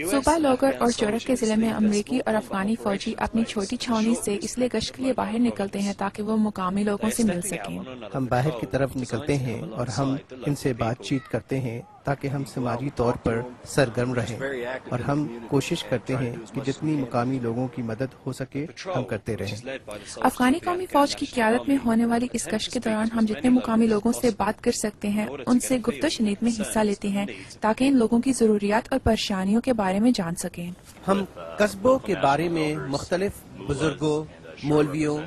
صوبہ لوگر اور جورک کے ضلع میں امریکی اور افغانی فوجی اپنی چھوٹی چھاؤنی سے اس لیے گشت کے لیے باہر نکلتے ہیں تاکہ وہ مقامی لوگوں سے مل سکیں۔ ہم باہر کی طرف نکلتے ہیں اور ہم ان سے بات چیت کرتے ہیں تاکہ ہم سماجی طور پر سرگرم رہیں، اور ہم کوشش کرتے ہیں کہ جتنی مقامی لوگوں کی مدد ہو سکے ہم کرتے رہیں۔ افغانی قومی فوج کی قیادت میں ہونے والی اس گشت کے دوران ہم جتنے مقامی لوگوں سے بات کر سکتے ہیں ان سے گفت و شنید میں حصہ لیتے ہیں تاکہ ان لوگوں کی ضروریات اور پریشانیوں کے بارے میں جان سکیں۔ ہم قصبوں کے بارے میں مختلف بزرگوں، مولویوں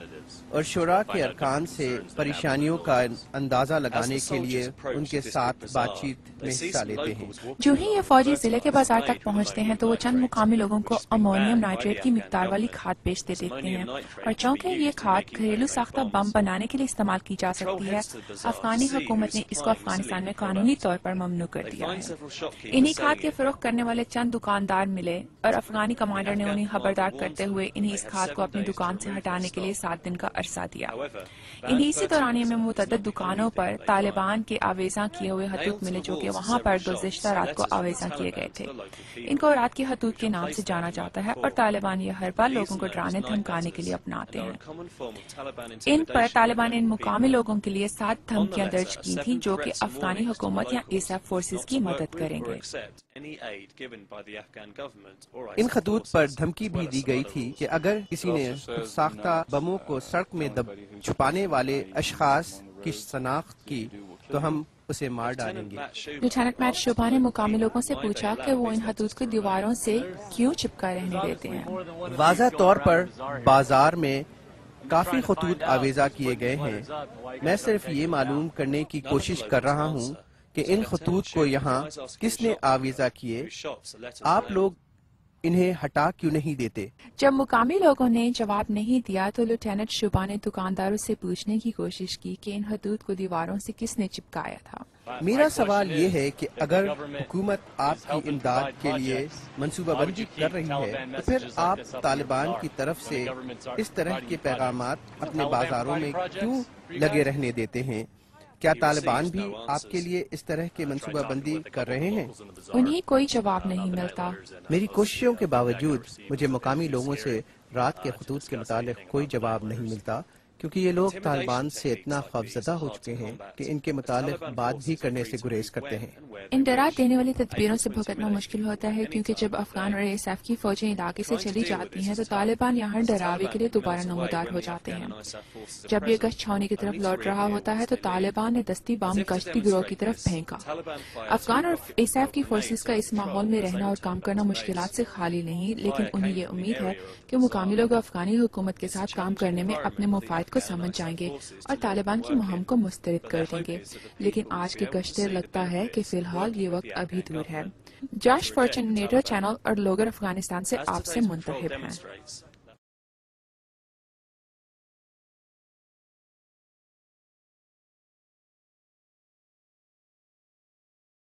اور شورا کے ارکان سے پریشانیوں کا اندازہ لگانے کے لیے ان کے ساتھ بات چیت میں حصہ لیتے ہیں۔ جو ہی یہ فوجی ضلع کے بازار تک پہنچتے ہیں تو وہ چند مقامی لوگوں کو امونیم نائٹریٹ کی مقدار والی کھاد بیچتے دیکھتے ہیں، اور چونکہ یہ کھاد گھریلو ساختہ بم بنانے کے لیے استعمال کی جا سکتی ہے، افغانی حکومت نے اس کو افغانستان میں قانونی طور پر ممنوع کر دیا ہے۔ انہی کھاد کے فروخت کرنے والے چند دکاندار ملے اور افغانی کمانڈر نے انہیں خبردار کرتے ہوئے انہیں اس کھاد کو اپنی دکان سے ہٹانے کے لیے 7 دن کا عرصہ دیا۔ انہیں اسی دورانیے میں متعدد دکانوں پر طالبان کے آویزاں کیے ہوئے خطوط ملے جو کہ وہاں پر گزشتہ رات کو آویزاں کیے گئے تھے۔ ان کو رات کے خطوط کے نام سے جانا جاتا ہے، اور طالبان یہ ہر بار لوگوں کو ڈرانے دھمکانے کے لیے اپناتے ہیں۔ ان پر طالبان نے ان مقامی لوگوں کے لیے 7 دھمکیاں درج کی تھیں جو کہ افغانی حکومت یا ISAF فورسز کی مدد کریں گے۔ ان خطوط پر دھمکی بھی دی گئی تھی کہ اگر کسی نے خود ساختہ بموں کو سڑک میں چھپانے والے اشخاص کی شناخت کی تو ہم اسے مار ڈالیں گے۔ لیفٹیننٹ میٹ شوبھا نے مقامی لوگوں سے پوچھا کہ وہ ان خطوط کی دیواروں سے کیوں چپکا رہنے دیتے ہیں۔ واضح طور پر بازار میں کافی خطوط آویزاں کیے گئے ہیں۔ میں صرف یہ معلوم کرنے کی کوشش کر رہا ہوں کہ ان خطوط کو یہاں کس نے آویزاں کیے۔ آپ لوگ انہیں ہٹا کیوں نہیں دیتے؟ جب مقامی لوگوں نے جواب نہیں دیا تو لیفٹیننٹ شوبھا نے دکانداروں سے پوچھنے کی کوشش کی کہ ان خطوط کو دیواروں سے کس نے چپکایا تھا۔ میرا سوال یہ ہے کہ اگر حکومت آپ کی امداد کے لیے منصوبہ بندی کر رہی ہے تو پھر آپ طالبان کی طرف سے اس طرح کے پیغامات اپنے بازاروں میں کیوں لگے رہنے دیتے ہیں؟ کیا طالبان بھی آپ کے لیے اس طرح کی منصوبہ بندی کر رہے ہیں؟ انہیں کوئی جواب نہیں ملتا۔ میری کوششوں کے باوجود مجھے مقامی لوگوں سے رات کے خطوط کے متعلق کوئی جواب نہیں ملتا، کیونکہ یہ لوگ طالبان سے اتنا خوفزدہ ہو چکے ہیں کہ ان کے متعلق بات بھی کرنے سے گریز کرتے ہیں۔ ان ڈرا دینے والی تدبیروں سے بھگتنا مشکل ہوتا ہے، کیونکہ جب افغان اور ISAF کی فوجیں علاقے سے چلی جاتی ہیں تو طالبان یہاں ڈراوے کے لیے دوبارہ نمودار ہو جاتے ہیں۔ جب یہ گشت چھاؤنی کی طرف لوٹ رہا ہوتا ہے تو طالبان نے دستی بم گشتی گروہ کی طرف پھینکا۔ افغان اور ISAF کی فورسز کا اس ماحول میں رہنا اور کام کرنا مشکلات سے خالی نہیں، لیکن انہیں یہ امید ہے کہ مقامی لوگ افغانی حکومت کے ساتھ کام کرنے میں اپنے مفاد کو سمجھ جائیں گے اور طالبان کی مہم کو مسترد کر دیں گے۔ لیکن آج کے گشتے لگتا ہے کہ فی الحال یہ وقت ابھی دور ہے۔ جاش فورچن نیٹو چینل اور لوگر افغانستان سے آپ سے منتخب ہیں۔